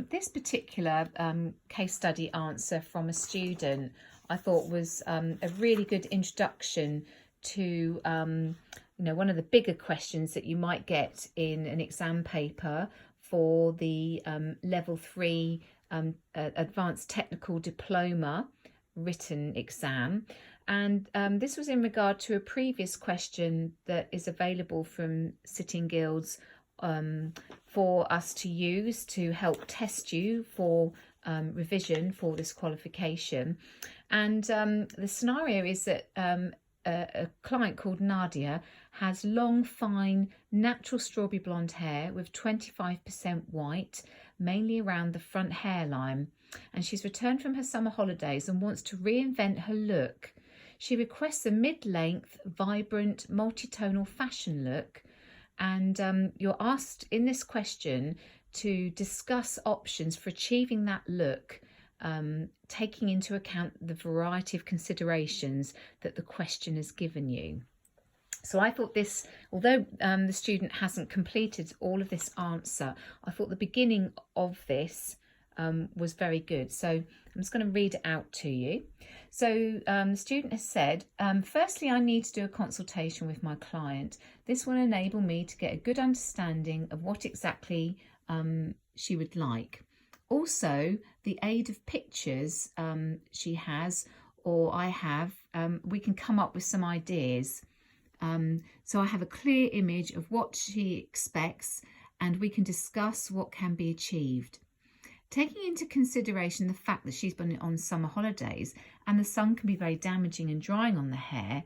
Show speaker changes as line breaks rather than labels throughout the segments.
This particular case study answer from a student I thought was a really good introduction to one of the bigger questions that you might get in an exam paper for the level 3 Advanced Technical Diploma written exam. And this was in regard to a previous question that is available from Sitting Guilds for us to use to help test you for revision for this qualification. And the scenario is that a client called Nadia has long, fine, natural strawberry blonde hair with 25% white, mainly around the front hairline. And she's returned from her summer holidays and wants to reinvent her look. She requests a mid-length, vibrant, multi-tonal fashion look. And you're asked in this question to discuss options for achieving that look, taking into account the variety of considerations that the question has given you. So I thought this, although the student hasn't completed all of this answer, I thought the beginning of this was very good. So I'm just going to read it out to you. So the student has said, firstly, I need to do a consultation with my client. This will enable me to get a good understanding of what exactly she would like. Also, the aid of pictures she has or I have, we can come up with some ideas. So I have a clear image of what she expects and we can discuss what can be achieved. Taking into consideration the fact that she's been on summer holidays and the sun can be very damaging and drying on the hair,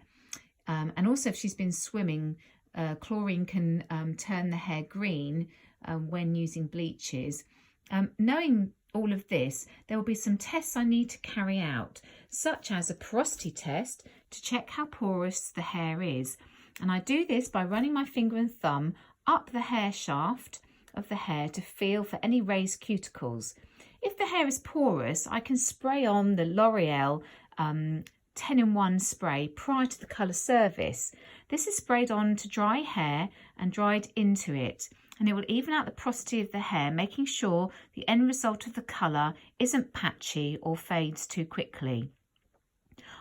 and also if she's been swimming, chlorine can turn the hair green when using bleaches. Knowing all of this, there will be some tests I need to carry out, such as a porosity test to check how porous the hair is. And I do this by running my finger and thumb up the hair shaft of the hair to feel for any raised cuticles. If the hair is porous, I can spray on the L'Oreal 10-in-1 spray prior to the colour service. This is sprayed on to dry hair and dried into it, and it will even out the porosity of the hair, making sure the end result of the colour isn't patchy or fades too quickly.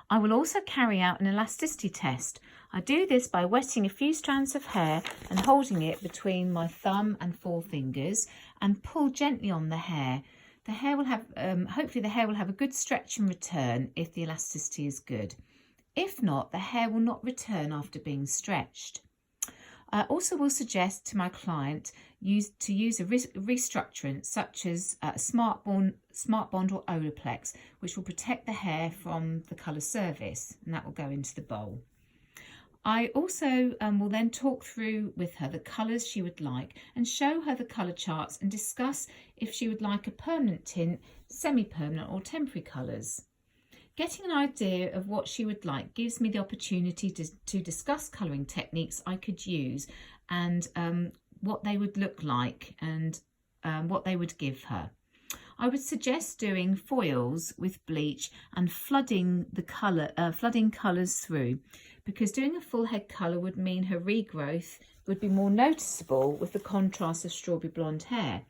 I will also carry out an elasticity test. I do this by wetting a few strands of hair and holding it between my thumb and forefingers and pull gently on the hair. The hair will have, hopefully the hair will have a good stretch and return if the elasticity is good. If not, the hair will not return after being stretched. I also will suggest to my client to use a restructurant such as Smart Bond or Olaplex, which will protect the hair from the colour service, and that will go into the bowl. I also will then talk through with her the colours she would like and show her the colour charts and discuss if she would like a permanent tint, semi-permanent or temporary colours. Getting an idea of what she would like gives me the opportunity to discuss colouring techniques I could use and what they would look like and what they would give her. I would suggest doing foils with bleach and flooding colours through, because doing a full head colour would mean her regrowth would be more noticeable with the contrast of strawberry blonde hair.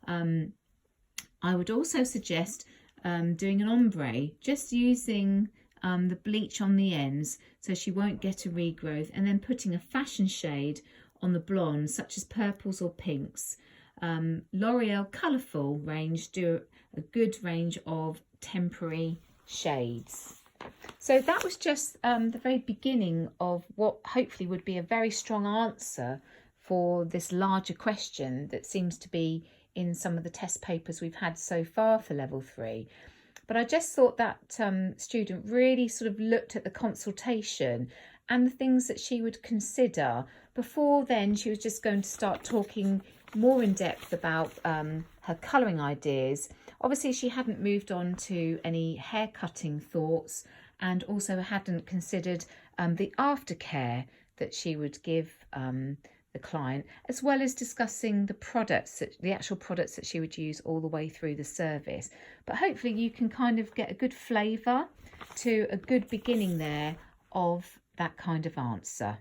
I would also suggest doing an ombre, just using the bleach on the ends so she won't get a regrowth, and then putting a fashion shade on the blondes such as purples or pinks. L'Oreal Colourful range do a good range of temporary shades. So that was just the very beginning of what hopefully would be a very strong answer for this larger question that seems to be in some of the test papers we've had so far for level 3. But I just thought that student really sort of looked at the consultation and the things that she would consider. Before then, she was just going to start talking more in depth about her colouring ideas. Obviously, she hadn't moved on to any hair cutting thoughts, and also hadn't considered the aftercare that she would give the client, as well as discussing the actual products that she would use all the way through the service. But hopefully you can kind of get a good flavour to a good beginning there of that kind of answer.